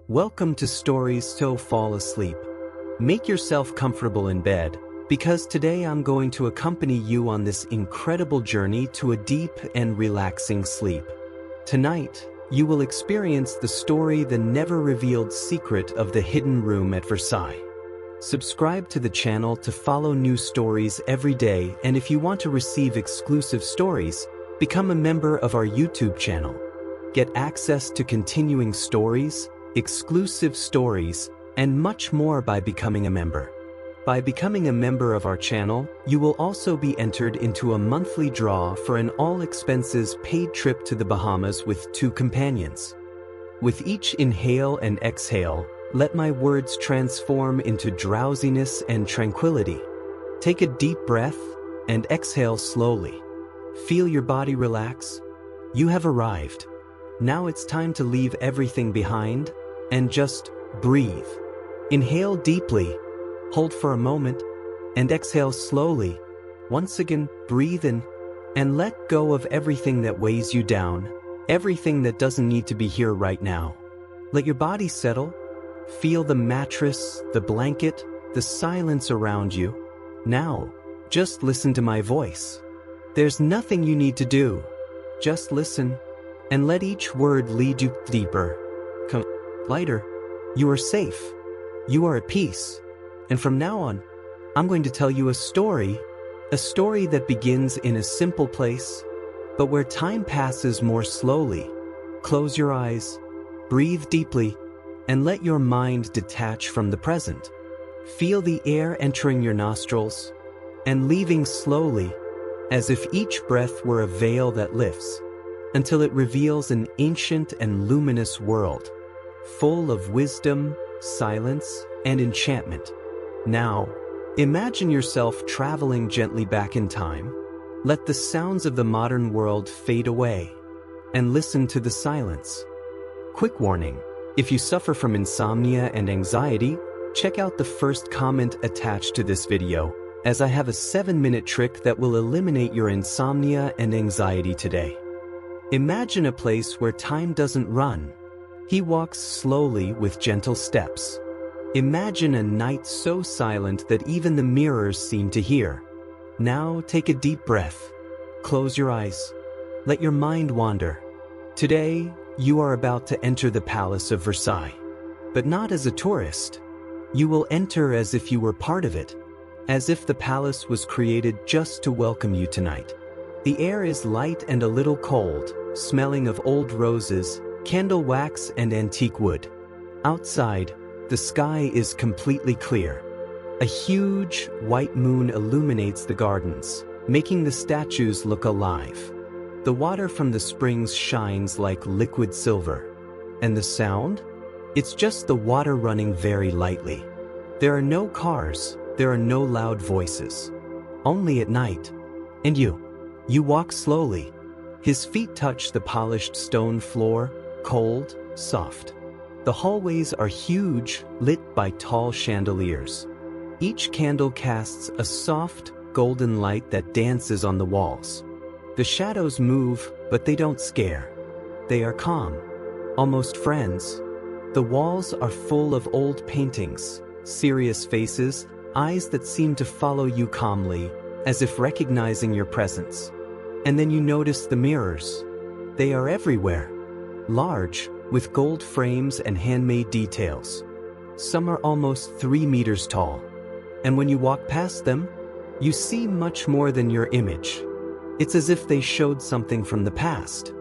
Welcome to Stories So Fall Asleep. Make yourself comfortable in bed, because today I'm going to accompany you on this incredible journey to a deep and relaxing sleep. Tonight, you will experience the story The Never-Revealed Secret of the Hidden Room at Versailles. Subscribe to the channel to follow new stories every day, and if you want to receive exclusive stories, become a member of our YouTube channel. Get access to continuing stories, exclusive stories, and much more by becoming a member. By becoming a member of our channel, you will also be entered into a monthly draw for an all-expenses paid trip to the Bahamas with 2 companions. With each inhale and exhale, let my words transform into drowsiness and tranquility. Take a deep breath and exhale slowly. Feel your body relax. You have arrived. Now it's time to leave everything behind and just breathe. Inhale deeply, hold for a moment, and exhale slowly. Once again, breathe in and let go of everything that weighs you down, everything that doesn't need to be here right now. Let your body settle. Feel the mattress, the blanket, the silence around you. Now, just listen to my voice. There's nothing you need to do. Just listen and let each word lead you deeper. Come lighter. You are safe. You are at peace. And from now on, I'm going to tell you a story that begins in a simple place, but where time passes more slowly. Close your eyes, breathe deeply, and let your mind detach from the present. Feel the air entering your nostrils and leaving slowly, as if each breath were a veil that lifts, until it reveals an ancient and luminous world, full of wisdom, silence, and enchantment. Now, imagine yourself traveling gently back in time. Let the sounds of the modern world fade away, and listen to the silence. Quick warning, if you suffer from insomnia and anxiety, check out the first comment attached to this video, as I have a 7-minute trick that will eliminate your insomnia and anxiety today. Imagine a place where time doesn't run. He walks slowly with gentle steps. Imagine a night so silent that even the mirrors seem to hear. Now take a deep breath. Close your eyes. Let your mind wander. Today, you are about to enter the Palace of Versailles. But not as a tourist. You will enter as if you were part of it. As if the palace was created just to welcome you tonight. The air is light and a little cold, smelling of old roses, candle wax, and antique wood. Outside, the sky is completely clear. A huge, white moon illuminates the gardens, making the statues look alive. The water from the springs shines like liquid silver. And the sound? It's just the water running very lightly. There are no cars, there are no loud voices. Only at night. And you walk slowly. His feet touch the polished stone floor, cold, soft. The hallways are huge, lit by tall chandeliers. Each candle casts a soft, golden light that dances on the walls. The shadows move, but they don't scare. They are calm, almost friends. The walls are full of old paintings, serious faces, eyes that seem to follow you calmly, as if recognizing your presence. And then you notice the mirrors. They are everywhere. Large, with gold frames and handmade details. Some are almost 3 meters tall. And when you walk past them, you see much more than your image. It's as if they showed something from the past.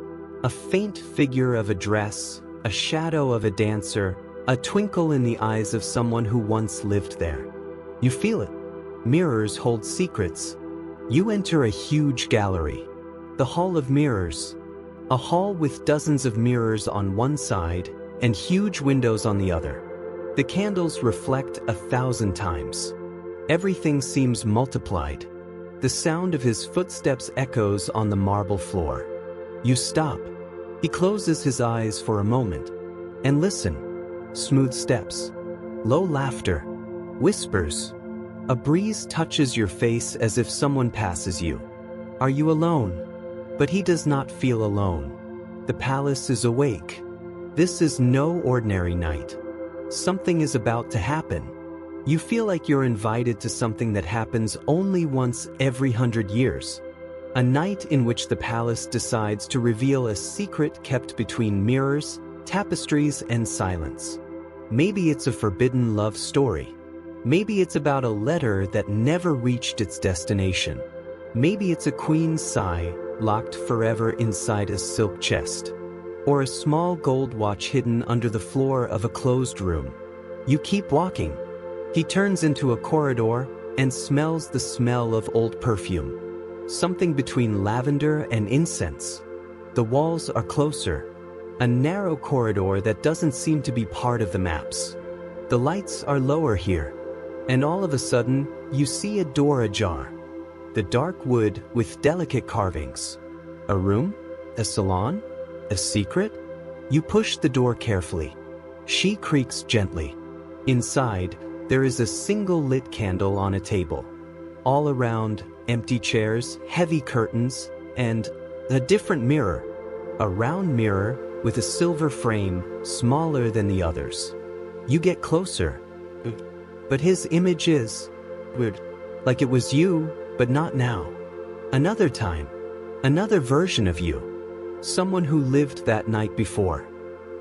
A faint figure of a dress, a shadow of a dancer, a twinkle in the eyes of someone who once lived there. You feel it. Mirrors hold secrets. You enter a huge gallery. The Hall of Mirrors. A hall with dozens of mirrors on one side and huge windows on the other. The candles reflect 1,000 times. Everything seems multiplied. The sound of his footsteps echoes on the marble floor. You stop. He closes his eyes for a moment. And listen. Smooth steps. Low laughter. Whispers. A breeze touches your face as if someone passes you. Are you alone? But he does not feel alone. The palace is awake. This is no ordinary night. Something is about to happen. You feel like you're invited to something that happens only once every 100 years. A night in which the palace decides to reveal a secret kept between mirrors, tapestries, and silence. Maybe it's a forbidden love story. Maybe it's about a letter that never reached its destination. Maybe it's a queen's sigh, locked forever inside a silk chest. Or a small gold watch hidden under the floor of a closed room. You keep walking. He turns into a corridor and smells the smell of old perfume. Something between lavender and incense. The walls are closer. A narrow corridor that doesn't seem to be part of the maps. The lights are lower here. And all of a sudden, you see a door ajar. The dark wood with delicate carvings. A room? A salon? A secret? You push the door carefully. She creaks gently. Inside, there is a single lit candle on a table. All around, empty chairs, heavy curtains, and a different mirror. A round mirror with a silver frame, smaller than the others. You get closer. But his image is weird. Like it was you, but not now. Another time. Another version of you. Someone who lived that night before.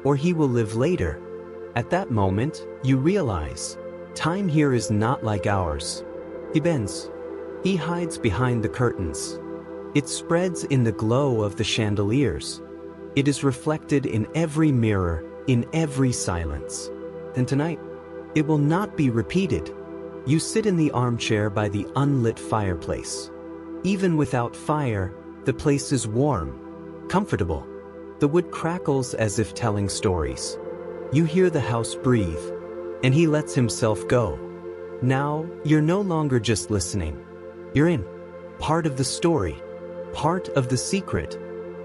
Or he will live later. At that moment, you realize, time here is not like ours. He bends. He hides behind the curtains. It spreads in the glow of the chandeliers. It is reflected in every mirror, in every silence. And tonight, it will not be repeated. You sit in the armchair by the unlit fireplace. Even without fire, the place is warm. Comfortable. The wood crackles as if telling stories. You hear the house breathe, and he lets himself go. Now, you're no longer just listening. You're in. Part of the story. Part of the secret.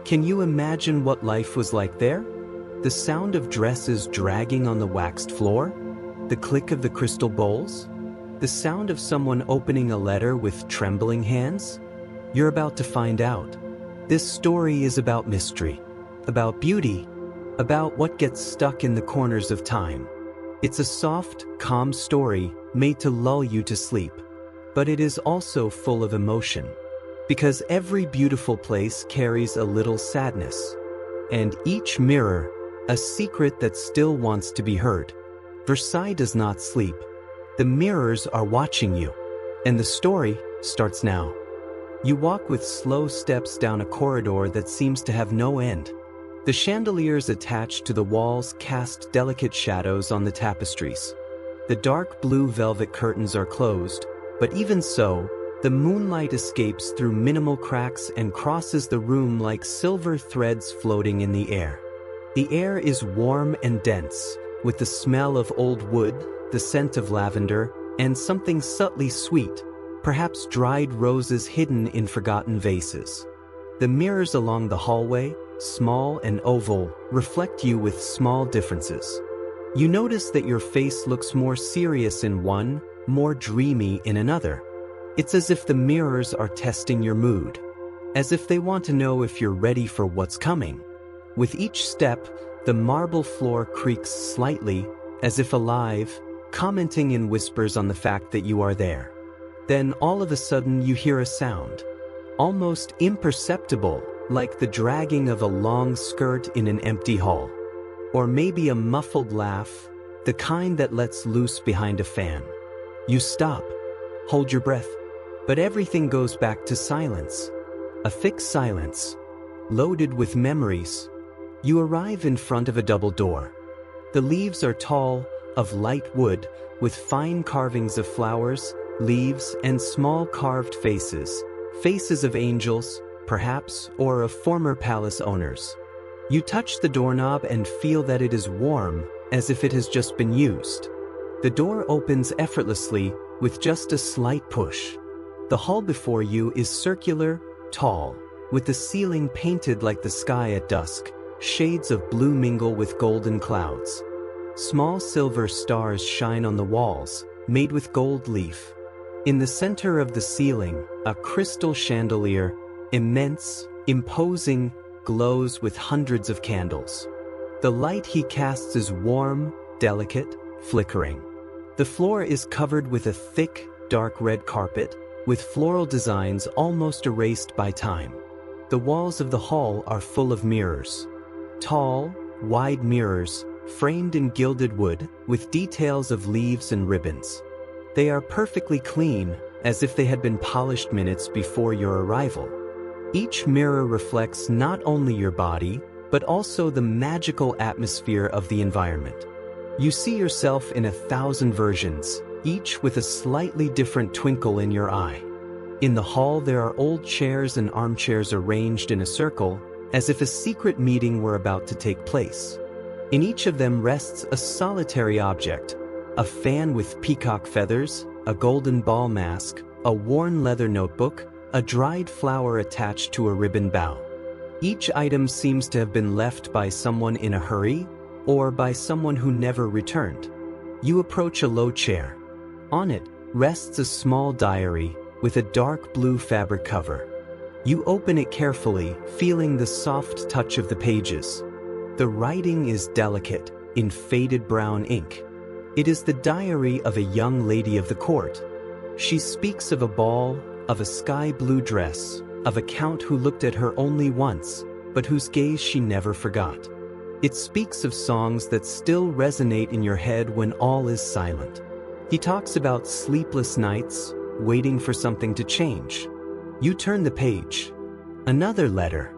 Can you imagine what life was like there? The sound of dresses dragging on the waxed floor? The click of the crystal bowls? The sound of someone opening a letter with trembling hands? You're about to find out. This story is about mystery, about beauty, about what gets stuck in the corners of time. It's a soft, calm story made to lull you to sleep. But it is also full of emotion. Because every beautiful place carries a little sadness. And each mirror, a secret that still wants to be heard. Versailles does not sleep. The mirrors are watching you. And the story starts now. You walk with slow steps down a corridor that seems to have no end. The chandeliers attached to the walls cast delicate shadows on the tapestries. The dark blue velvet curtains are closed, but even so, the moonlight escapes through minimal cracks and crosses the room like silver threads floating in the air. The air is warm and dense, with the smell of old wood, the scent of lavender, and something subtly sweet, perhaps dried roses hidden in forgotten vases. The mirrors along the hallway, small and oval, reflect you with small differences. You notice that your face looks more serious in one, more dreamy in another. It's as if the mirrors are testing your mood, as if they want to know if you're ready for what's coming. With each step, the marble floor creaks slightly, as if alive, commenting in whispers on the fact that you are there. Then all of a sudden you hear a sound, almost imperceptible, like the dragging of a long skirt in an empty hall. Or maybe a muffled laugh, the kind that lets loose behind a fan. You stop, hold your breath, but everything goes back to silence. A thick silence, loaded with memories. You arrive in front of a double door. The leaves are tall, of light wood, with fine carvings of flowers, leaves, and small carved faces. Faces of angels, perhaps, or of former palace owners. You touch the doorknob and feel that it is warm, as if it has just been used. The door opens effortlessly, with just a slight push. The hall before you is circular, tall, with the ceiling painted like the sky at dusk. Shades of blue mingle with golden clouds. Small silver stars shine on the walls, made with gold leaf. In the center of the ceiling, a crystal chandelier, immense, imposing, glows with hundreds of candles. The light he casts is warm, delicate, flickering. The floor is covered with a thick, dark red carpet, with floral designs almost erased by time. The walls of the hall are full of mirrors. Tall, wide mirrors, framed in gilded wood, with details of leaves and ribbons. They are perfectly clean, as if they had been polished minutes before your arrival. Each mirror reflects not only your body, but also the magical atmosphere of the environment. You see yourself in 1,000 versions, each with a slightly different twinkle in your eye. In the hall there are old chairs and armchairs arranged in a circle, as if a secret meeting were about to take place. In each of them rests a solitary object, a fan with peacock feathers, a golden ball mask, a worn leather notebook, a dried flower attached to a ribbon bough. Each item seems to have been left by someone in a hurry, or by someone who never returned. You approach a low chair. On it rests a small diary with a dark blue fabric cover. You open it carefully, feeling the soft touch of the pages. The writing is delicate, in faded brown ink. It is the diary of a young lady of the court. She speaks of a ball, of a sky blue dress, of a count who looked at her only once, but whose gaze she never forgot. It speaks of songs that still resonate in your head when all is silent. He talks about sleepless nights, waiting for something to change. You turn the page. Another letter.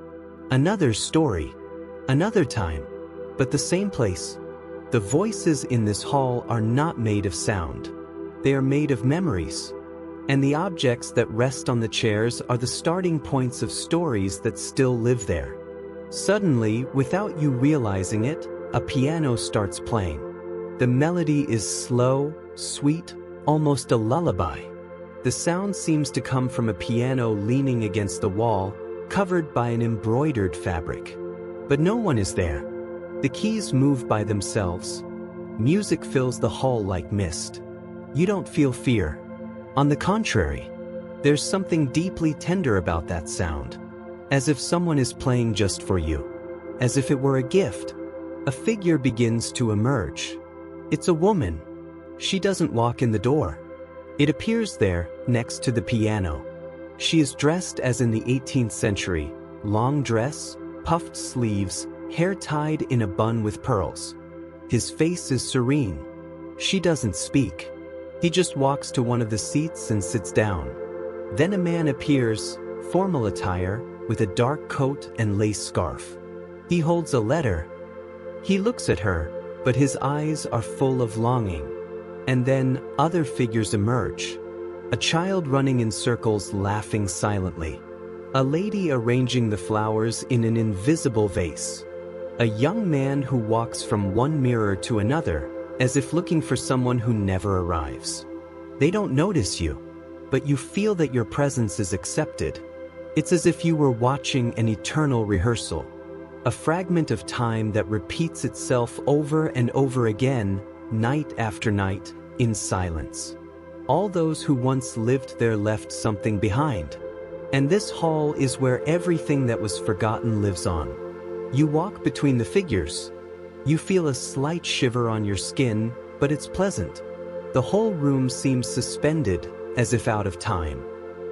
Another story. Another time. But the same place. The voices in this hall are not made of sound. They are made of memories. And the objects that rest on the chairs are the starting points of stories that still live there. Suddenly, without you realizing it, a piano starts playing. The melody is slow, sweet, almost a lullaby. The sound seems to come from a piano leaning against the wall, covered by an embroidered fabric. But no one is there. The keys move by themselves. Music fills the hall like mist. You don't feel fear. On the contrary, there's something deeply tender about that sound. As if someone is playing just for you. As if it were a gift. A figure begins to emerge. It's a woman. She doesn't walk in the door. It appears there, next to the piano. She is dressed as in the 18th century, long dress, puffed sleeves, hair tied in a bun with pearls. His face is serene. She doesn't speak. He just walks to one of the seats and sits down. Then a man appears, formal attire, with a dark coat and lace scarf. He holds a letter. He looks at her, but his eyes are full of longing. And then other figures emerge. A child running in circles laughing silently. A lady arranging the flowers in an invisible vase. A young man who walks from one mirror to another, as if looking for someone who never arrives. They don't notice you, but you feel that your presence is accepted. It's as if you were watching an eternal rehearsal. A fragment of time that repeats itself over and over again, night after night, in silence. All those who once lived there left something behind. And this hall is where everything that was forgotten lives on. You walk between the figures. You feel a slight shiver on your skin, but it's pleasant. The whole room seems suspended, as if out of time.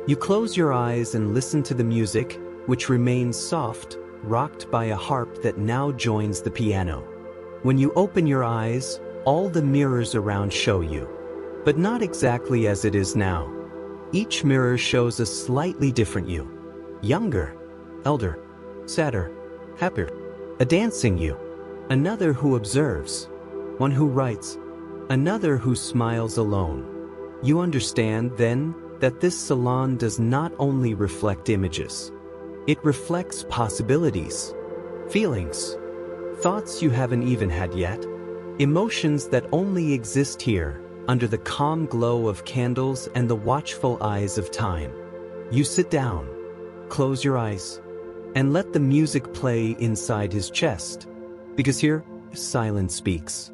You close your eyes and listen to the music, which remains soft, rocked by a harp that now joins the piano. When you open your eyes, all the mirrors around show you. But not exactly as it is now. Each mirror shows a slightly different you. Younger, elder, sadder, happier. A dancing you. Another who observes. One who writes. Another who smiles alone. You understand, then, that this salon does not only reflect images. It reflects possibilities, feelings, thoughts you haven't even had yet, emotions that only exist here, under the calm glow of candles and the watchful eyes of time. You sit down, close your eyes, and let the music play inside his chest, because here, silence speaks,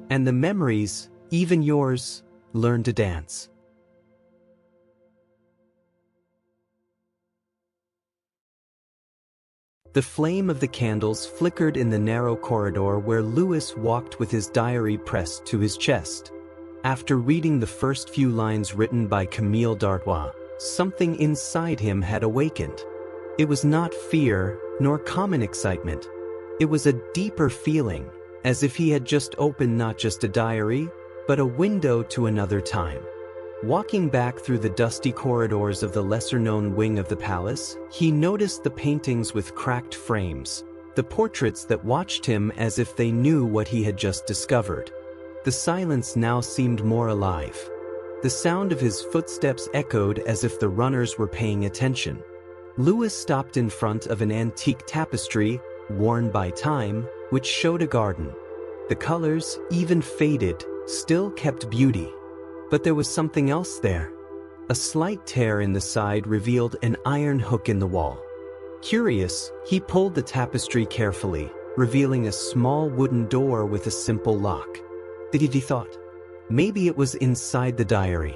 and the memories, even yours, learn to dance. The flame of the candles flickered in the narrow corridor where Louis walked with his diary pressed to his chest. After reading the first few lines written by Camille Dartois, something inside him had awakened. It was not fear, nor common excitement. It was a deeper feeling, as if he had just opened not just a diary, but a window to another time. Walking back through the dusty corridors of the lesser-known wing of the palace, he noticed the paintings with cracked frames, the portraits that watched him as if they knew what he had just discovered. The silence now seemed more alive. The sound of his footsteps echoed as if the runners were paying attention. Louis stopped in front of an antique tapestry, worn by time, which showed a garden. The colors, even faded, still kept beauty. But there was something else there. A slight tear in the side revealed an iron hook in the wall. Curious, he pulled the tapestry carefully, revealing a small wooden door with a simple lock. He thought, maybe it was inside the diary.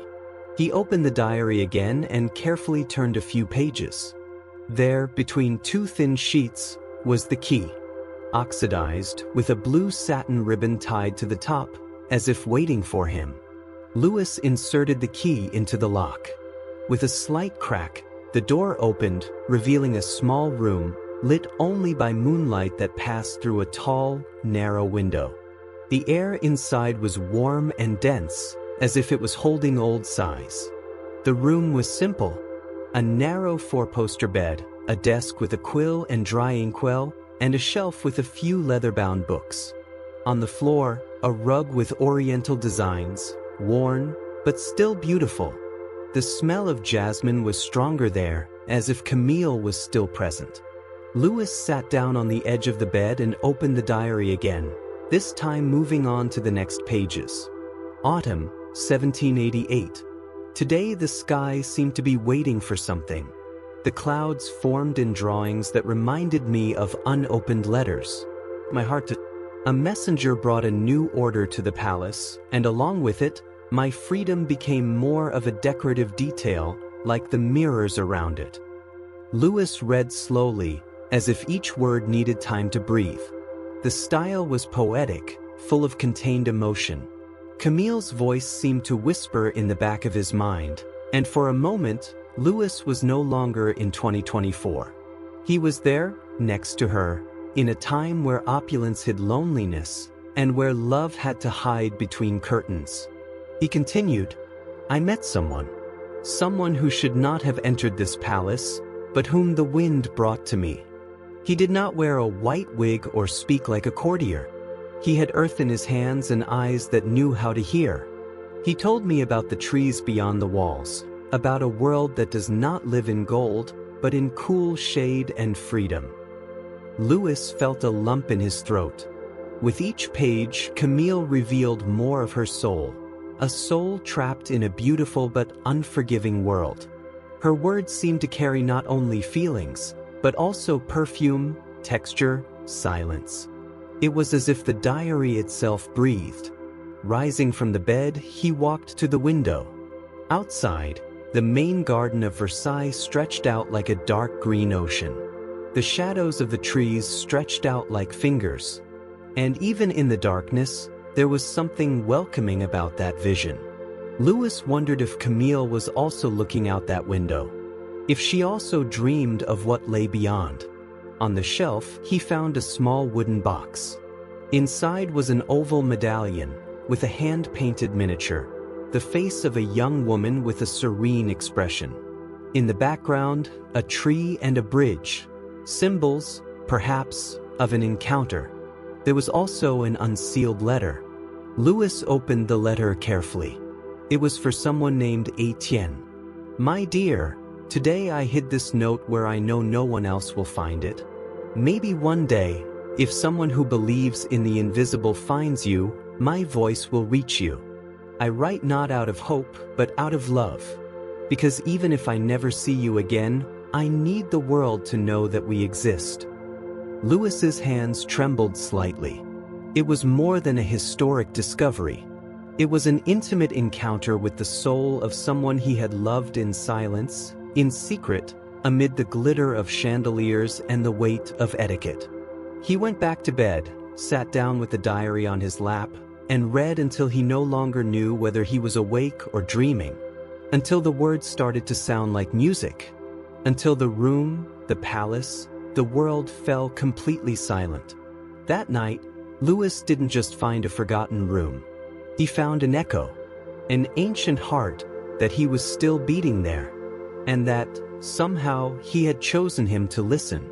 He opened the diary again and carefully turned a few pages. There, between two thin sheets, was the key. Oxidized, with a blue satin ribbon tied to the top, as if waiting for him. Louis inserted the key into the lock. With a slight crack, the door opened, revealing a small room, lit only by moonlight that passed through a tall, narrow window. The air inside was warm and dense, as if it was holding old sighs. The room was simple. A narrow four-poster bed, a desk with a quill and dry inkwell, and a shelf with a few leather-bound books. On the floor, a rug with oriental designs, worn, but still beautiful. The smell of jasmine was stronger there, as if Camille was still present. Louis sat down on the edge of the bed and opened the diary again, this time moving on to the next pages. Autumn, 1788. Today the sky seemed to be waiting for something. The clouds formed in drawings that reminded me of unopened letters. My heart. A messenger brought a new order to the palace, and along with it, my freedom became more of a decorative detail, like the mirrors around it. Louis read slowly, as if each word needed time to breathe. The style was poetic, full of contained emotion. Camille's voice seemed to whisper in the back of his mind, and for a moment, Louis was no longer in 2024. He was there, next to her, in a time where opulence hid loneliness, and where love had to hide between curtains. He continued, I met someone who should not have entered this palace, but whom the wind brought to me. He did not wear a white wig or speak like a courtier. He had earth in his hands and eyes that knew how to hear. He told me about the trees beyond the walls, about a world that does not live in gold, but in cool shade and freedom. Louis felt a lump in his throat. With each page, Camille revealed more of her soul, a soul trapped in a beautiful but unforgiving world. Her words seemed to carry not only feelings, but also perfume, texture, silence. It was as if the diary itself breathed. Rising from the bed, he walked to the window. Outside, the main garden of Versailles stretched out like a dark green ocean. The shadows of the trees stretched out like fingers. And even in the darkness, there was something welcoming about that vision. Louis wondered if Camille was also looking out that window. If she also dreamed of what lay beyond. On the shelf, he found a small wooden box. Inside was an oval medallion, with a hand-painted miniature, the face of a young woman with a serene expression. In the background, a tree and a bridge, symbols, perhaps, of an encounter. There was also an unsealed letter. Louis opened the letter carefully. It was for someone named Etienne. My dear, today I hid this note where I know no one else will find it. Maybe one day, if someone who believes in the invisible finds you, my voice will reach you. I write not out of hope, but out of love. Because even if I never see you again, I need the world to know that we exist. Louis's hands trembled slightly. It was more than a historic discovery. It was an intimate encounter with the soul of someone he had loved in silence, in secret, amid the glitter of chandeliers and the weight of etiquette. He went back to bed, sat down with the diary on his lap, and read until he no longer knew whether he was awake or dreaming, until the words started to sound like music, until the room, the palace, the world fell completely silent. That night, Lewis didn't just find a forgotten room. He found an echo, an ancient heart that he was still beating there, and that, somehow, he had chosen him to listen.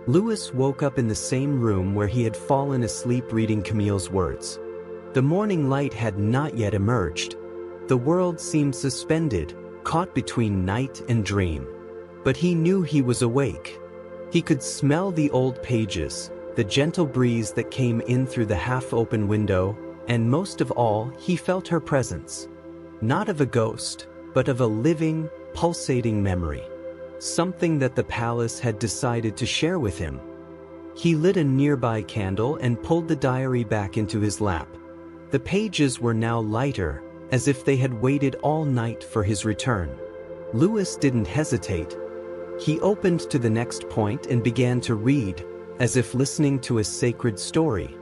Lewis woke up in the same room where he had fallen asleep reading Camille's words. The morning light had not yet emerged. The world seemed suspended, caught between night and dream. But he knew he was awake. He could smell the old pages, the gentle breeze that came in through the half-open window, and most of all, he felt her presence. Not of a ghost, but of a living, pulsating memory. Something that the palace had decided to share with him. He lit a nearby candle and pulled the diary back into his lap. The pages were now lighter, as if they had waited all night for his return. Lewis didn't hesitate. He opened to the next point and began to read, as if listening to a sacred story.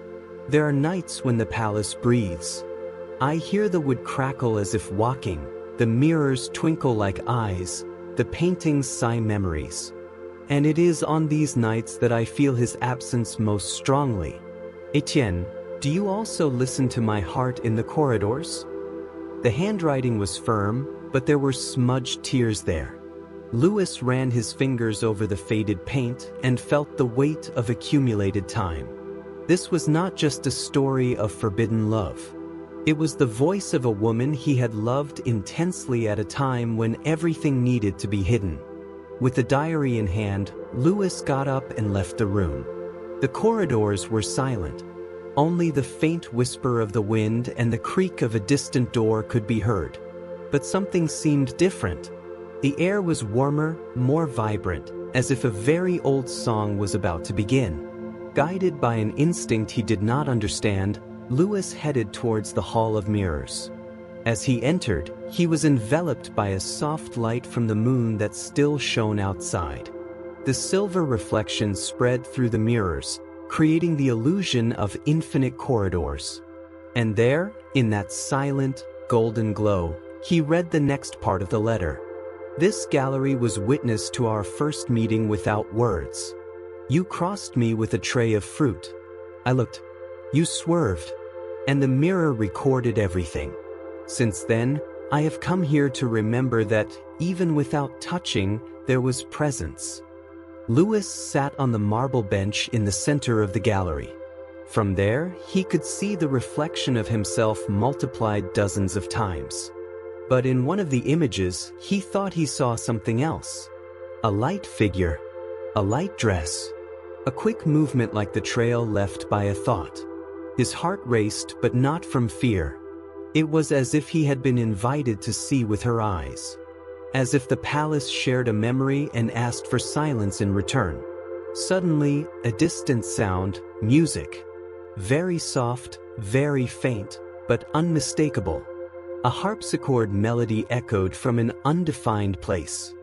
There are nights when the palace breathes. I hear the wood crackle as if walking, the mirrors twinkle like eyes, the paintings sigh memories. And it is on these nights that I feel his absence most strongly. Etienne, do you also listen to my heart in the corridors? The handwriting was firm, but there were smudged tears there. Lewis ran his fingers over the faded paint and felt the weight of accumulated time. This was not just a story of forbidden love. It was the voice of a woman he had loved intensely at a time when everything needed to be hidden. With the diary in hand, Lewis got up and left the room. The corridors were silent. Only the faint whisper of the wind and the creak of a distant door could be heard. But something seemed different. The air was warmer, more vibrant, as if a very old song was about to begin. Guided by an instinct he did not understand, Lewis headed towards the Hall of Mirrors. As he entered, he was enveloped by a soft light from the moon that still shone outside. The silver reflection spread through the mirrors, creating the illusion of infinite corridors. And there, in that silent, golden glow, he read the next part of the letter. This gallery was witness to our first meeting without words. You crossed me with a tray of fruit. I looked. You swerved. And the mirror recorded everything. Since then, I have come here to remember that, even without touching, there was presence. Lewis sat on the marble bench in the center of the gallery. From there, he could see the reflection of himself multiplied dozens of times. But in one of the images, he thought he saw something else. A light figure. A light dress. A quick movement like the trail left by a thought. His heart raced, but not from fear. It was as if he had been invited to see with her eyes. As if the palace shared a memory and asked for silence in return. Suddenly, a distant sound, music. Very soft, very faint, but unmistakable. A harpsichord melody echoed from an undefined place.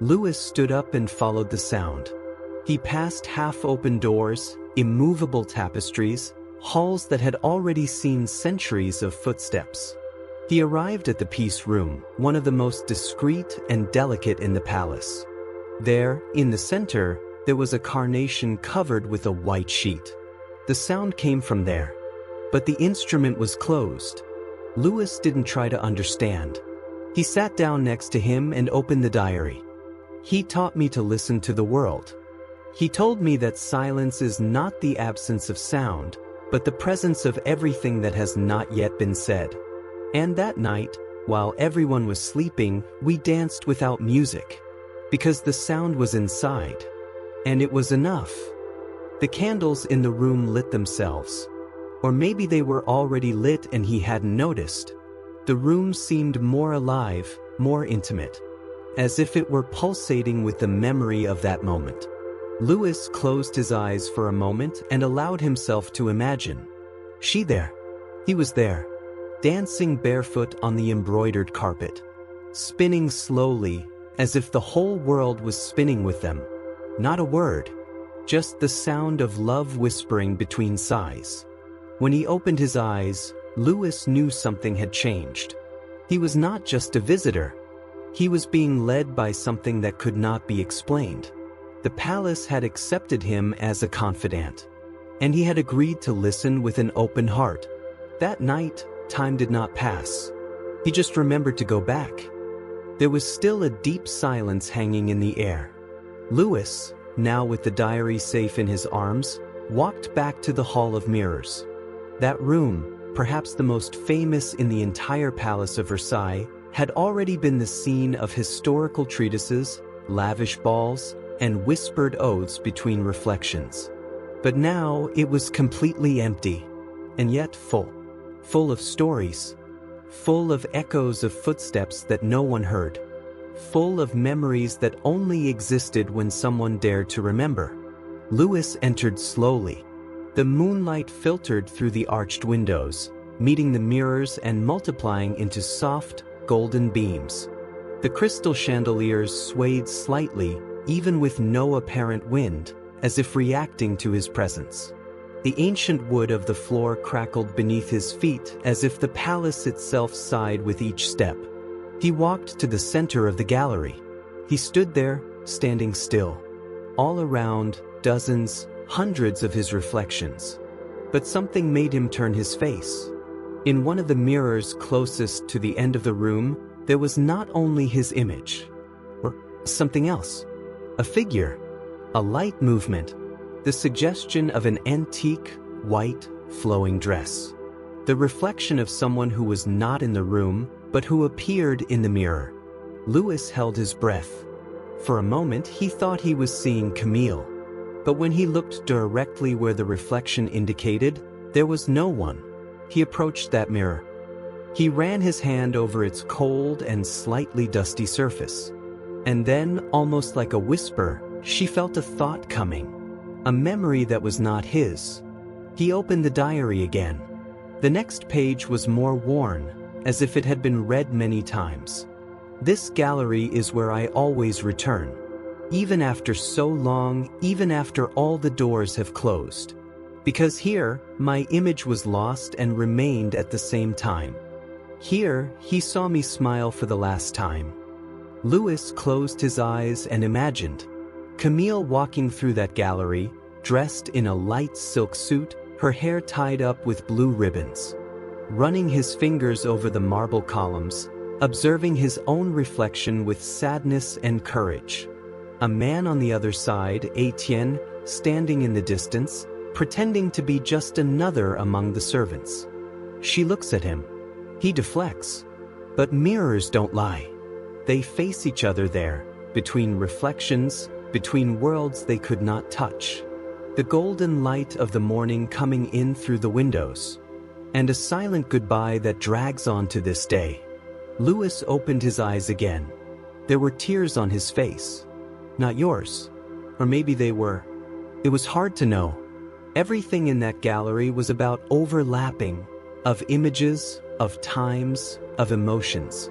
Lewis stood up and followed the sound. He passed half-open doors, immovable tapestries, halls that had already seen centuries of footsteps. He arrived at the Peace Room, one of the most discreet and delicate in the palace. There, in the center, there was a carnation covered with a white sheet. The sound came from there. But the instrument was closed. Lewis didn't try to understand. He sat down next to him and opened the diary. He taught me to listen to the world. He told me that silence is not the absence of sound, but the presence of everything that has not yet been said. And that night, while everyone was sleeping, we danced without music. Because the sound was inside. And it was enough. The candles in the room lit themselves. Or maybe they were already lit and he hadn't noticed. The room seemed more alive, more intimate. As if it were pulsating with the memory of that moment. Lewis closed his eyes for a moment and allowed himself to imagine. She there. He was there. Dancing barefoot on the embroidered carpet. Spinning slowly, as if the whole world was spinning with them. Not a word, just the sound of love whispering between sighs. When he opened his eyes, Louis knew something had changed. He was not just a visitor. He was being led by something that could not be explained. The palace had accepted him as a confidant, and he had agreed to listen with an open heart. That night, time did not pass. He just remembered to go back. There was still a deep silence hanging in the air. Louis, now with the diary safe in his arms, walked back to the Hall of Mirrors. That room, perhaps the most famous in the entire Palace of Versailles, had already been the scene of historical treatises, lavish balls, and whispered oaths between reflections. But now it was completely empty, and yet full. Full of stories. Full of echoes of footsteps that no one heard. Full of memories that only existed when someone dared to remember. Louis entered slowly. The moonlight filtered through the arched windows, meeting the mirrors and multiplying into soft, golden beams. The crystal chandeliers swayed slightly, even with no apparent wind, as if reacting to his presence. The ancient wood of the floor crackled beneath his feet as if the palace itself sighed with each step. He walked to the center of the gallery. He stood there, standing still. All around, dozens, hundreds of his reflections. But something made him turn his face. In one of the mirrors closest to the end of the room, there was not only his image, or something else. A figure, a light movement, the suggestion of an antique, white, flowing dress. The reflection of someone who was not in the room, but who appeared in the mirror. Louis held his breath. For a moment he thought he was seeing Camille. But when he looked directly where the reflection indicated, there was no one. He approached that mirror. He ran his hand over its cold and slightly dusty surface. And then, almost like a whisper, she felt a thought coming. A memory that was not his. He opened the diary again. The next page was more worn, as if it had been read many times. This gallery is where I always return. Even after so long, even after all the doors have closed. Because here, my image was lost and remained at the same time. Here, he saw me smile for the last time. Louis closed his eyes and imagined Camille walking through that gallery, dressed in a light silk suit, her hair tied up with blue ribbons. Running his fingers over the marble columns, observing his own reflection with sadness and courage. A man on the other side, Etienne, standing in the distance, pretending to be just another among the servants. She looks at him. He deflects. But mirrors don't lie. They face each other there, between reflections, between worlds they could not touch. The golden light of the morning coming in through the windows. And a silent goodbye that drags on to this day. Louis opened his eyes again. There were tears on his face. Not yours. Or maybe they were. It was hard to know. Everything in that gallery was about overlapping, of images, of times, of emotions.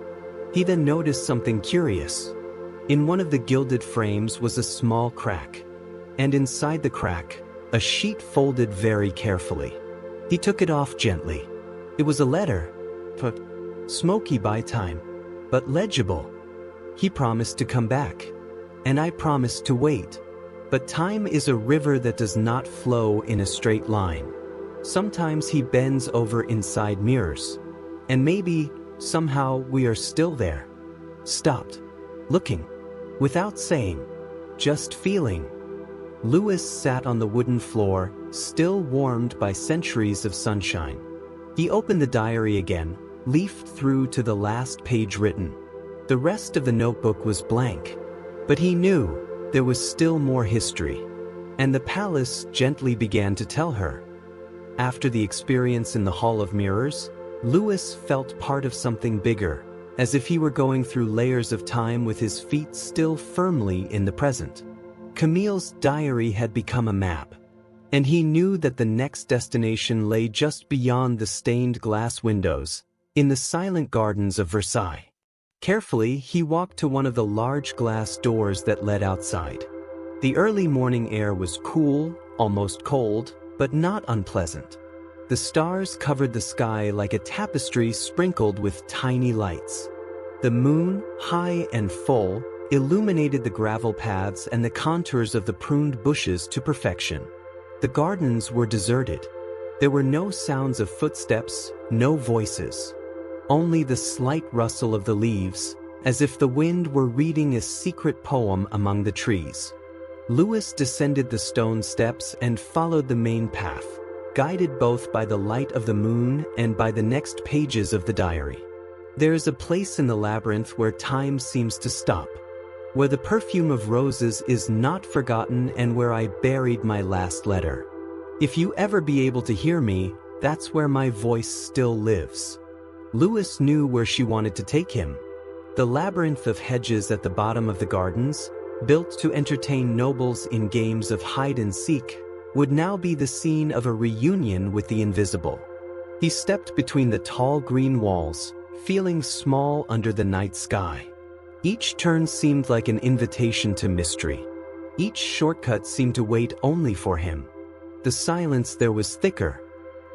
He then noticed something curious. In one of the gilded frames was a small crack. And inside the crack, a sheet folded very carefully. He took it off gently. It was a letter, but smoky by time, but legible. He promised to come back. And I promised to wait. But time is a river that does not flow in a straight line. Sometimes he bends over inside mirrors. And maybe, somehow, we are still there. Stopped. Looking. Without saying. Just feeling. Louis sat on the wooden floor, still warmed by centuries of sunshine. He opened the diary again, leafed through to the last page written. The rest of the notebook was blank. But he knew there was still more history. And the palace gently began to tell her. After the experience in the Hall of Mirrors, Louis felt part of something bigger, as if he were going through layers of time with his feet still firmly in the present. Camille's diary had become a map, and he knew that the next destination lay just beyond the stained glass windows, in the silent gardens of Versailles. Carefully, he walked to one of the large glass doors that led outside. The early morning air was cool, almost cold, but not unpleasant. The stars covered the sky like a tapestry sprinkled with tiny lights. The moon, high and full, illuminated the gravel paths and the contours of the pruned bushes to perfection. The gardens were deserted. There were no sounds of footsteps, no voices. Only the slight rustle of the leaves, as if the wind were reading a secret poem among the trees. Louis descended the stone steps and followed the main path, guided both by the light of the moon and by the next pages of the diary. There is a place in the labyrinth where time seems to stop, where the perfume of roses is not forgotten and where I buried my last letter. If you ever be able to hear me, that's where my voice still lives. Louis knew where she wanted to take him. The labyrinth of hedges at the bottom of the gardens, built to entertain nobles in games of hide-and-seek, would now be the scene of a reunion with the invisible. He stepped between the tall green walls, feeling small under the night sky. Each turn seemed like an invitation to mystery. Each shortcut seemed to wait only for him. The silence there was thicker,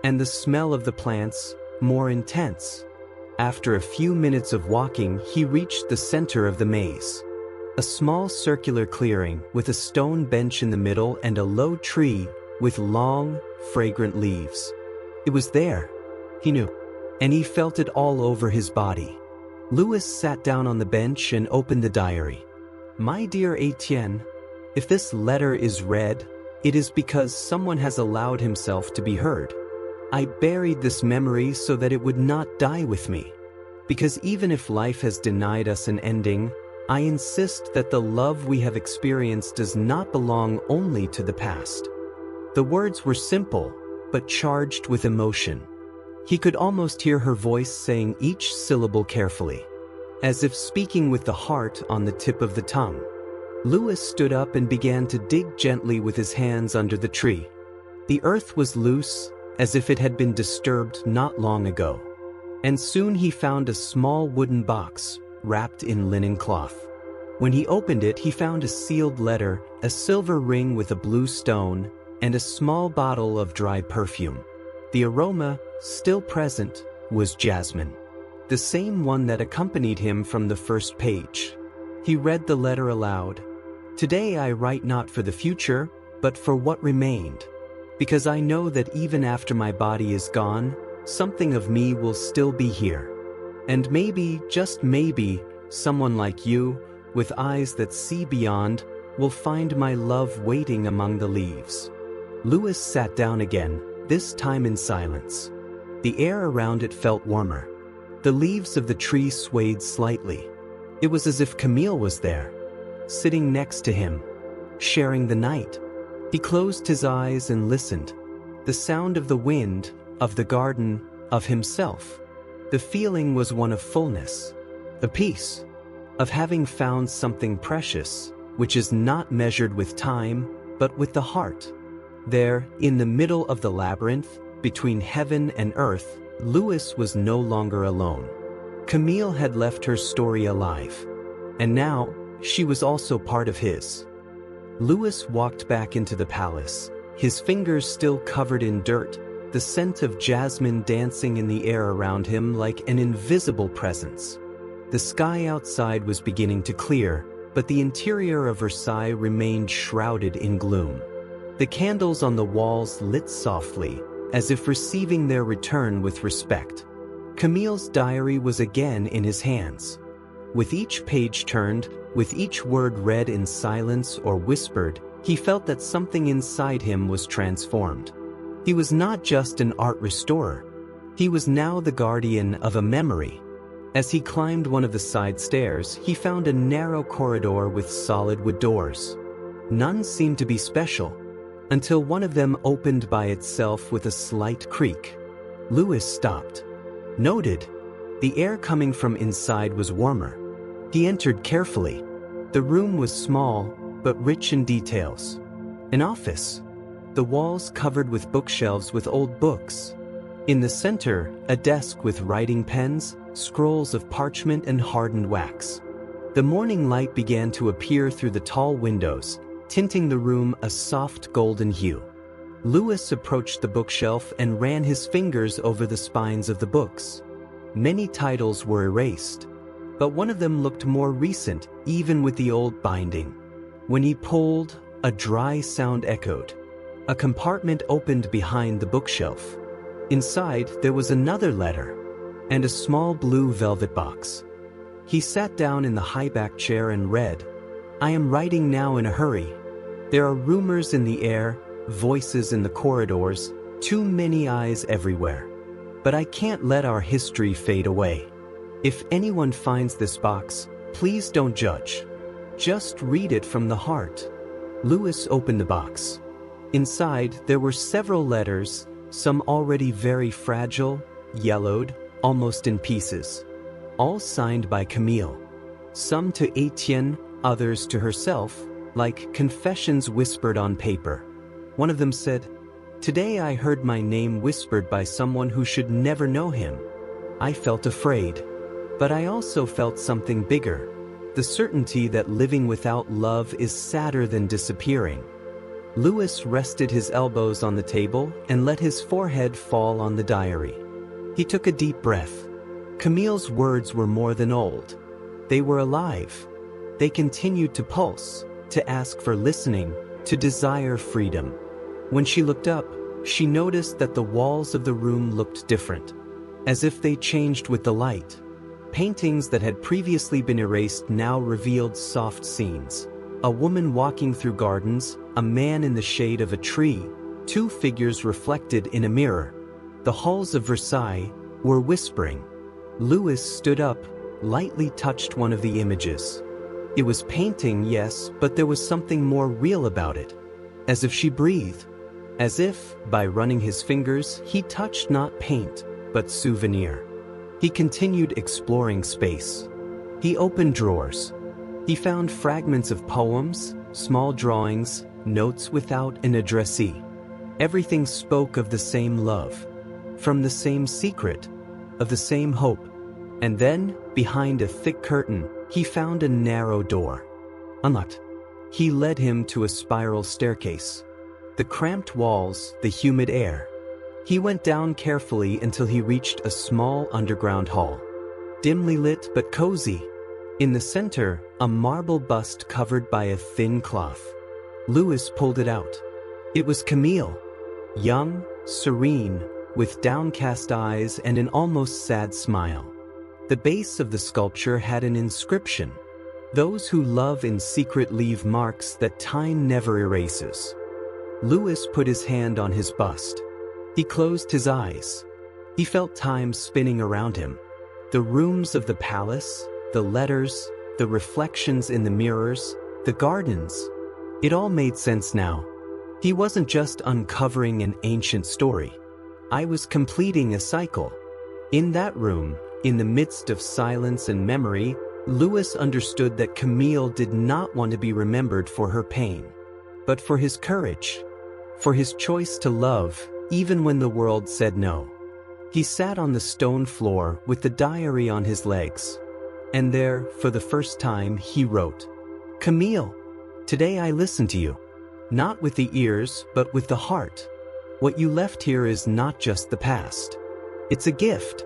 and the smell of the plants more intense. After a few minutes of walking, he reached the center of the maze. A small circular clearing with a stone bench in the middle and a low tree with long, fragrant leaves. It was there, he knew, and he felt it all over his body. Louis sat down on the bench and opened the diary. My dear Etienne, if this letter is read, it is because someone has allowed himself to be heard. I buried this memory so that it would not die with me. Because even if life has denied us an ending, I insist that the love we have experienced does not belong only to the past. The words were simple, but charged with emotion. He could almost hear her voice saying each syllable carefully, as if speaking with the heart on the tip of the tongue. Louis stood up and began to dig gently with his hands under the tree. The earth was loose, as if it had been disturbed not long ago. And soon he found a small wooden box, wrapped in linen cloth. When he opened it, he found a sealed letter, a silver ring with a blue stone, and a small bottle of dry perfume. The aroma, still present, was jasmine, the same one that accompanied him from the first page. He read the letter aloud. Today I write not for the future, but for what remained. Because I know that even after my body is gone, something of me will still be here. And maybe, just maybe, someone like you, with eyes that see beyond, will find my love waiting among the leaves. Louis sat down again, this time in silence. The air around it felt warmer. The leaves of the tree swayed slightly. It was as if Camille was there, sitting next to him, sharing the night. He closed his eyes and listened. The sound of the wind, of the garden, of himself. The feeling was one of fullness, a peace, of having found something precious, which is not measured with time, but with the heart. There, in the middle of the labyrinth, between heaven and earth, Louis was no longer alone. Camille had left her story alive, and now she was also part of his. Louis walked back into the palace, his fingers still covered in dirt, the scent of jasmine dancing in the air around him like an invisible presence. The sky outside was beginning to clear, but the interior of Versailles remained shrouded in gloom. The candles on the walls lit softly, as if receiving their return with respect. Camille's diary was again in his hands. With each page turned, with each word read in silence or whispered, he felt that something inside him was transformed. He was not just an art restorer. He was now the guardian of a memory. As he climbed one of the side stairs, he found a narrow corridor with solid wood doors. None seemed to be special, until one of them opened by itself with a slight creak. Louis stopped. Noted, the air coming from inside was warmer. He entered carefully. The room was small, but rich in details. An office. The walls covered with bookshelves with old books. In the center, a desk with writing pens, scrolls of parchment and hardened wax. The morning light began to appear through the tall windows, tinting the room a soft golden hue. Louis approached the bookshelf and ran his fingers over the spines of the books. Many titles were erased, but one of them looked more recent, even with the old binding. When he pulled, a dry sound echoed. A compartment opened behind the bookshelf. Inside, there was another letter, and a small blue velvet box. He sat down in the high-back chair and read, "I am writing now in a hurry. There are rumors in the air, voices in the corridors, too many eyes everywhere. But I can't let our history fade away. If anyone finds this box, please don't judge. Just read it from the heart." Louis opened the box. Inside, there were several letters, some already very fragile, yellowed, almost in pieces. All signed by Camille. Some to Etienne, others to herself, like confessions whispered on paper. One of them said, "Today I heard my name whispered by someone who should never know him. I felt afraid. But I also felt something bigger. The certainty that living without love is sadder than disappearing." Louis rested his elbows on the table and let his forehead fall on the diary. He took a deep breath. Camille's words were more than old. They were alive. They continued to pulse, to ask for listening, to desire freedom. When she looked up, she noticed that the walls of the room looked different, as if they changed with the light. Paintings that had previously been erased now revealed soft scenes. A woman walking through gardens, a man in the shade of a tree, two figures reflected in a mirror. The halls of Versailles were whispering. Louis stood up, lightly touched one of the images. It was painting, yes, but there was something more real about it. As if she breathed. As if, by running his fingers, he touched not paint, but souvenir. He continued exploring space. He opened drawers. He found fragments of poems, small drawings, notes without an addressee. Everything spoke of the same love, from the same secret, of the same hope. And then, behind a thick curtain, he found a narrow door. Unlocked. He led him to a spiral staircase. The cramped walls, the humid air. He went down carefully until he reached a small underground hall. Dimly lit but cozy. In the center, a marble bust covered by a thin cloth. Louis pulled it out. It was Camille. Young, serene, with downcast eyes and an almost sad smile. The base of the sculpture had an inscription. "Those who love in secret leave marks that time never erases." Louis put his hand on his bust. He closed his eyes. He felt time spinning around him. The rooms of the palace, the letters, the reflections in the mirrors, the gardens. It all made sense now. He wasn't just uncovering an ancient story. I was completing a cycle. In that room, in the midst of silence and memory, Louis understood that Camille did not want to be remembered for her pain, but for his courage, for his choice to love, even when the world said no. He sat on the stone floor with the diary on his legs. And there, for the first time, he wrote, "Camille, today I listen to you. Not with the ears, but with the heart. What you left here is not just the past. It's a gift.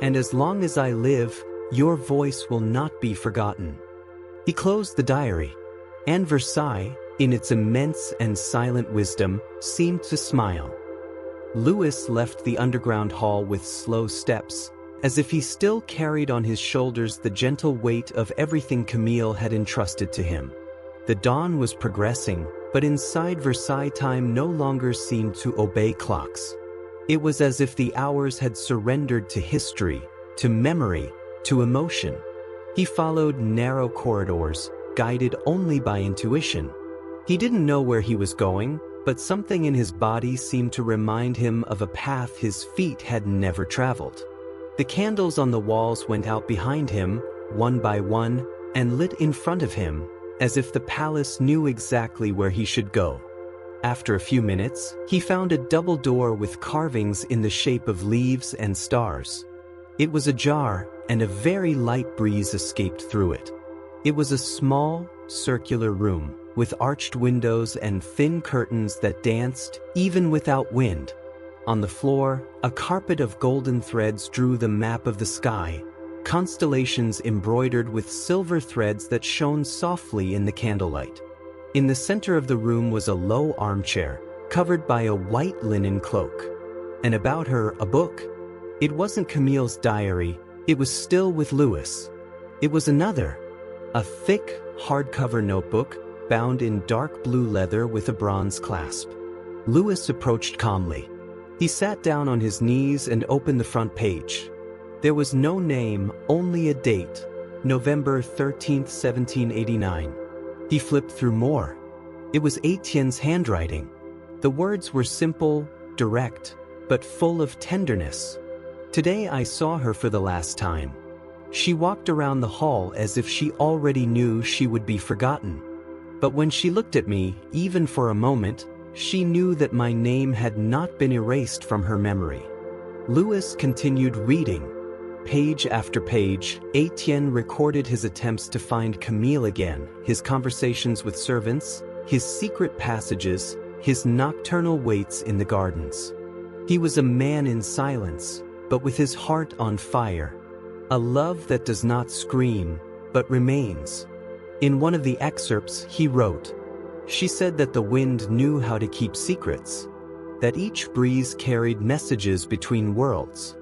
And as long as I live, your voice will not be forgotten." He closed the diary. And Versailles, in its immense and silent wisdom, seemed to smile. Louis left the underground hall with slow steps, as if he still carried on his shoulders the gentle weight of everything Camille had entrusted to him. The dawn was progressing, but inside Versailles time no longer seemed to obey clocks. It was as if the hours had surrendered to history, to memory, to emotion. He followed narrow corridors, guided only by intuition. He didn't know where he was going, but something in his body seemed to remind him of a path his feet had never traveled. The candles on the walls went out behind him, one by one, and lit in front of him, as if the palace knew exactly where he should go. After a few minutes, he found a double door with carvings in the shape of leaves and stars. It was ajar, and a very light breeze escaped through it. It was a small, circular room, with arched windows and thin curtains that danced, even without wind. On the floor, a carpet of golden threads drew the map of the sky, constellations embroidered with silver threads that shone softly in the candlelight. In the center of the room was a low armchair, covered by a white linen cloak. And about her, a book. It wasn't Camille's diary, it was still with Louis. It was another. A thick, hardcover notebook, bound in dark blue leather with a bronze clasp. Louis approached calmly. He sat down on his knees and opened the front page. There was no name, only a date, November 13th, 1789. He flipped through more. It was Etienne's handwriting. The words were simple, direct, but full of tenderness. Today I saw her for the last time. She walked around the hall as if she already knew she would be forgotten. But when she looked at me, even for a moment, she knew that my name had not been erased from her memory. Louis continued reading. Page after page, Etienne recorded his attempts to find Camille again, his conversations with servants, his secret passages, his nocturnal waits in the gardens. He was a man in silence, but with his heart on fire. A love that does not scream, but remains. In one of the excerpts, he wrote, "She said that the wind knew how to keep secrets, that each breeze carried messages between worlds.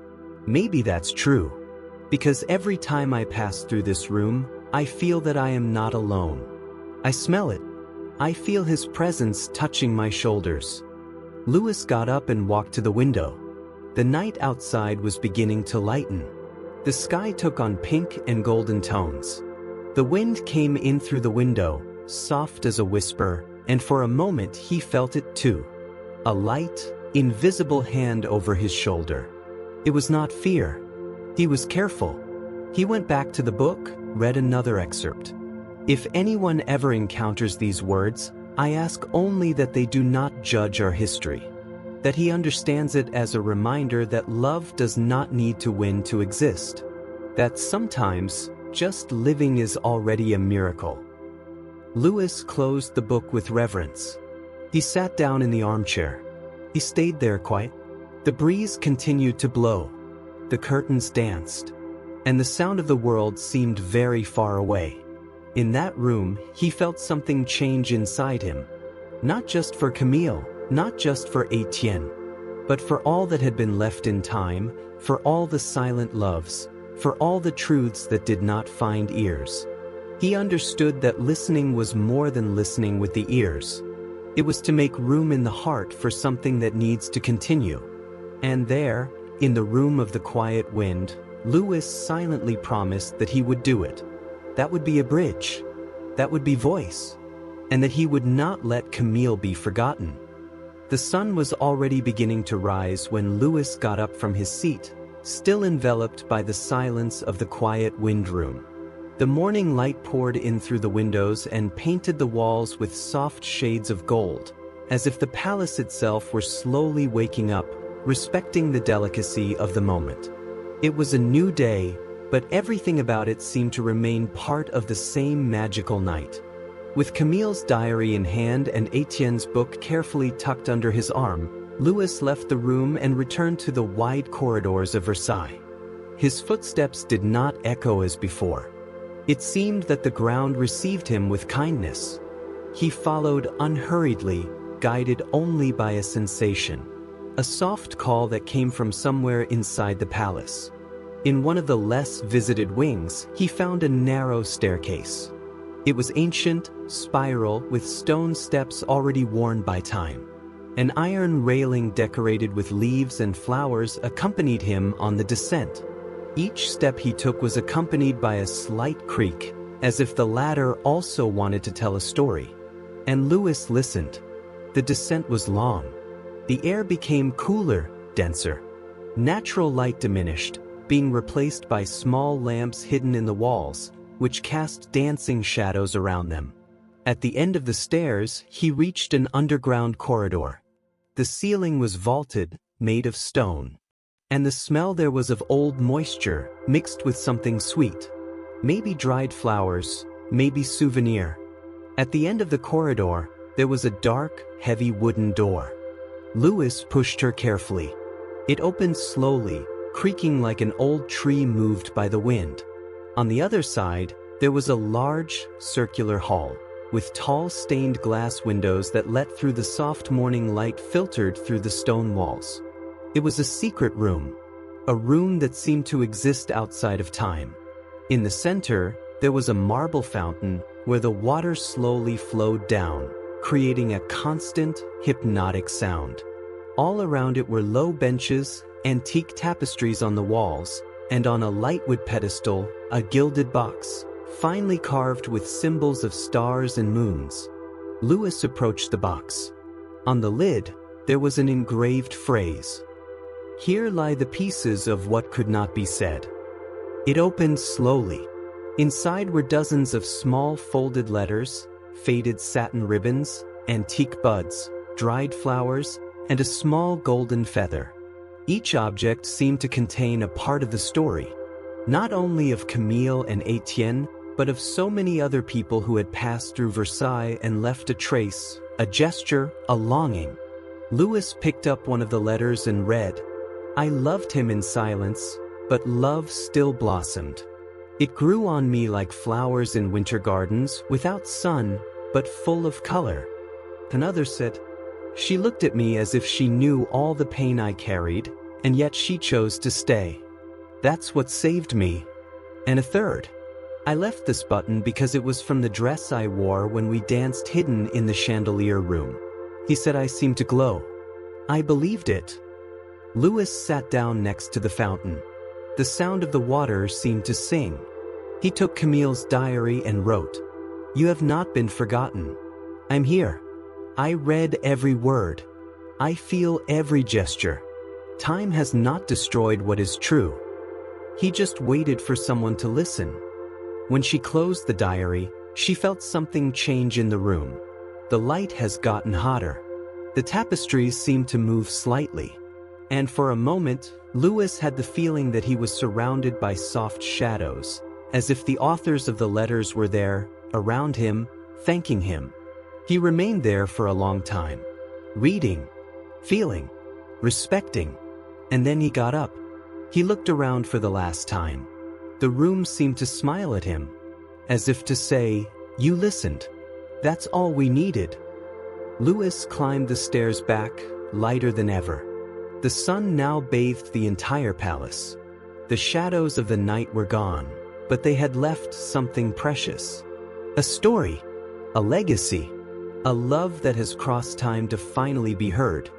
Maybe that's true, because every time I pass through this room, I feel that I am not alone. I smell it. I feel his presence touching my shoulders." Louis got up and walked to the window. The night outside was beginning to lighten. The sky took on pink and golden tones. The wind came in through the window, soft as a whisper, and for a moment he felt it too. A light, invisible hand over his shoulder. It was not fear. He was careful. He went back to the book, read another excerpt. "If anyone ever encounters these words, I ask only that they do not judge our history. That he understands it as a reminder that love does not need to win to exist. That sometimes, just living is already a miracle." Louis closed the book with reverence. He sat down in the armchair. He stayed there quiet. The breeze continued to blow. The curtains danced. And the sound of the world seemed very far away. In that room, he felt something change inside him. Not just for Camille, not just for Etienne, but for all that had been left in time, for all the silent loves, for all the truths that did not find ears. He understood that listening was more than listening with the ears. It was to make room in the heart for something that needs to continue. And there, in the room of the quiet wind, Louis silently promised that he would do it. That would be a bridge. That would be voice. And that he would not let Camille be forgotten. The sun was already beginning to rise when Louis got up from his seat, still enveloped by the silence of the quiet wind room. The morning light poured in through the windows and painted the walls with soft shades of gold, as if the palace itself were slowly waking up, respecting the delicacy of the moment. It was a new day, but everything about it seemed to remain part of the same magical night. With Camille's diary in hand and Etienne's book carefully tucked under his arm, Louis left the room and returned to the wide corridors of Versailles. His footsteps did not echo as before. It seemed that the ground received him with kindness. He followed unhurriedly, guided only by a sensation. A soft call that came from somewhere inside the palace. In one of the less visited wings, he found a narrow staircase. It was ancient, spiral, with stone steps already worn by time. An iron railing decorated with leaves and flowers accompanied him on the descent. Each step he took was accompanied by a slight creak, as if the ladder also wanted to tell a story. And Louis listened. The descent was long. The air became cooler, denser. Natural light diminished, being replaced by small lamps hidden in the walls, which cast dancing shadows around them. At the end of the stairs, he reached an underground corridor. The ceiling was vaulted, made of stone. And the smell there was of old moisture, mixed with something sweet. Maybe dried flowers, maybe souvenir. At the end of the corridor, there was a dark, heavy wooden door. Louis pushed her carefully. It opened slowly, creaking like an old tree moved by the wind. On the other side, there was a large, circular hall, with tall stained glass windows that let through the soft morning light filtered through the stone walls. It was a secret room, a room that seemed to exist outside of time. In the center, there was a marble fountain where the water slowly flowed down, creating a constant, hypnotic sound. All around it were low benches, antique tapestries on the walls, and on a lightwood pedestal, a gilded box, finely carved with symbols of stars and moons. Louis approached the box. On the lid, there was an engraved phrase. "Here lie the pieces of what could not be said." It opened slowly. Inside were dozens of small folded letters, faded satin ribbons, antique buds, dried flowers, and a small golden feather. Each object seemed to contain a part of the story, not only of Camille and Etienne, but of so many other people who had passed through Versailles and left a trace, a gesture, a longing. Louis picked up one of the letters and read, "I loved him in silence, but love still blossomed. It grew on me like flowers in winter gardens, without sun, but full of color." Another said, "She looked at me as if she knew all the pain I carried, and yet she chose to stay. That's what saved me." And a third, "I left this button because it was from the dress I wore when we danced hidden in the chandelier room. He said I seemed to glow. I believed it." Louis sat down next to the fountain. The sound of the water seemed to sing. He took Camille's diary and wrote, "You have not been forgotten. I'm here. I read every word. I feel every gesture. Time has not destroyed what is true." He just waited for someone to listen. When she closed the diary, she felt something change in the room. The light has gotten hotter. The tapestries seemed to move slightly. And for a moment, Louis had the feeling that he was surrounded by soft shadows, as if the authors of the letters were there, around him, thanking him. He remained there for a long time, reading, feeling, respecting, and then he got up. He looked around for the last time. The room seemed to smile at him, as if to say, "You listened. That's all we needed." Louis climbed the stairs back, lighter than ever. The sun now bathed the entire palace. The shadows of the night were gone, but they had left something precious. A story, a legacy, a love that has crossed time to finally be heard.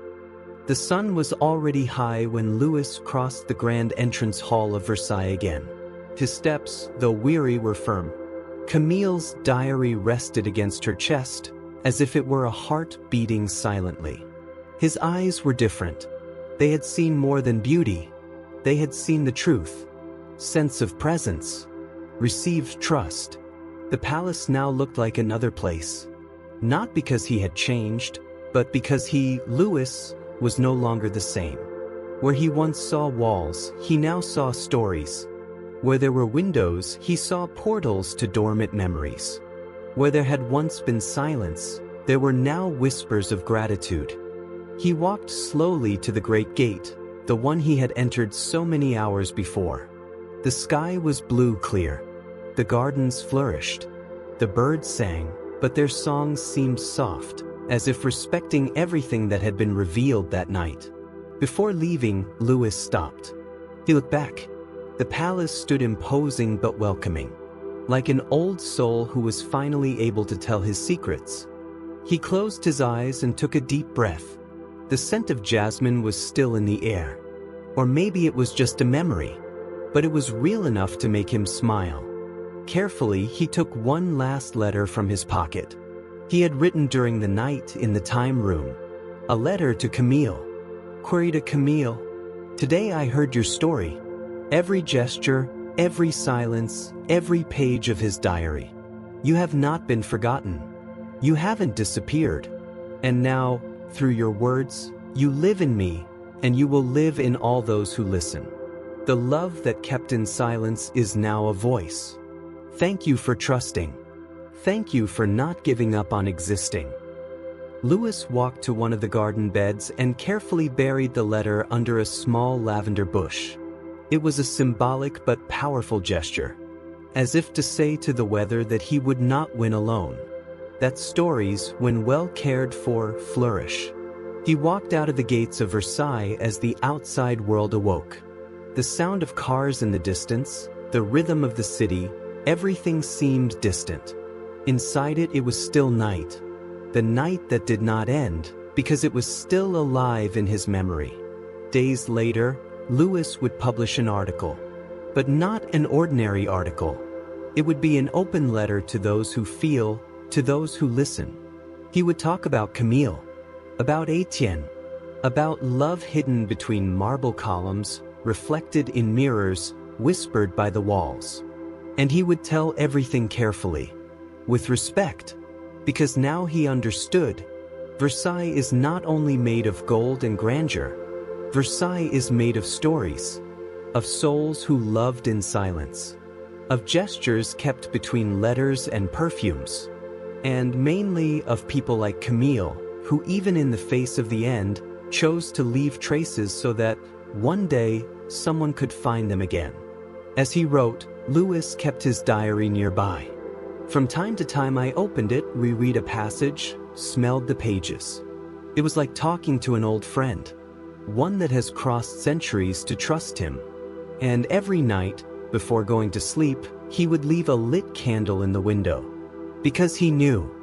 The sun was already high when Louis crossed the grand entrance hall of Versailles again. His steps, though weary, were firm. Camille's diary rested against her chest, as if it were a heart beating silently. His eyes were different. They had seen more than beauty. They had seen the truth, sense of presence, received trust. The palace now looked like another place. Not because he had changed, but because he, Louis, was no longer the same. Where he once saw walls, he now saw stories. Where there were windows, he saw portals to dormant memories. Where there had once been silence, there were now whispers of gratitude. He walked slowly to the great gate, the one he had entered so many hours before. The sky was blue clear. The gardens flourished. The birds sang, but their songs seemed soft, as if respecting everything that had been revealed that night. Before leaving, Louis stopped. He looked back. The palace stood imposing but welcoming, like an old soul who was finally able to tell his secrets. He closed his eyes and took a deep breath. The scent of jasmine was still in the air. Or maybe it was just a memory, but it was real enough to make him smile. Carefully, he took one last letter from his pocket. He had written during the night in the time room. A letter to Camille. Query to Camille. Today I heard your story. Every gesture, every silence, every page of his diary. You have not been forgotten. You haven't disappeared. And now, through your words, you live in me, and you will live in all those who listen. The love that kept in silence is now a voice. Thank you for trusting. Thank you for not giving up on existing. Lewis walked to one of the garden beds and carefully buried the letter under a small lavender bush. It was a symbolic but powerful gesture, as if to say to the weather that he would not win alone, that stories, when well cared for, flourish. He walked out of the gates of Versailles as the outside world awoke. The sound of cars in the distance, the rhythm of the city, everything seemed distant. Inside it was still night. The night that did not end, because it was still alive in his memory. Days later, Lewis would publish an article. But not an ordinary article. It would be an open letter to those who feel, to those who listen. He would talk about Camille, about Etienne, about love hidden between marble columns, reflected in mirrors, whispered by the walls. And he would tell everything carefully, with respect, because now he understood. Versailles is not only made of gold and grandeur. Versailles is made of stories, of souls who loved in silence, of gestures kept between letters and perfumes, and mainly of people like Camille, who even in the face of the end, chose to leave traces so that, one day, someone could find them again. As he wrote, Lewis kept his diary nearby. From time to time I opened it, reread a passage, smelled the pages. It was like talking to an old friend, one that has crossed centuries to trust him. And every night, before going to sleep, he would leave a lit candle in the window. Because he knew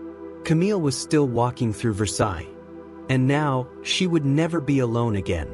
Camille was still walking through Versailles. And now, she would never be alone again.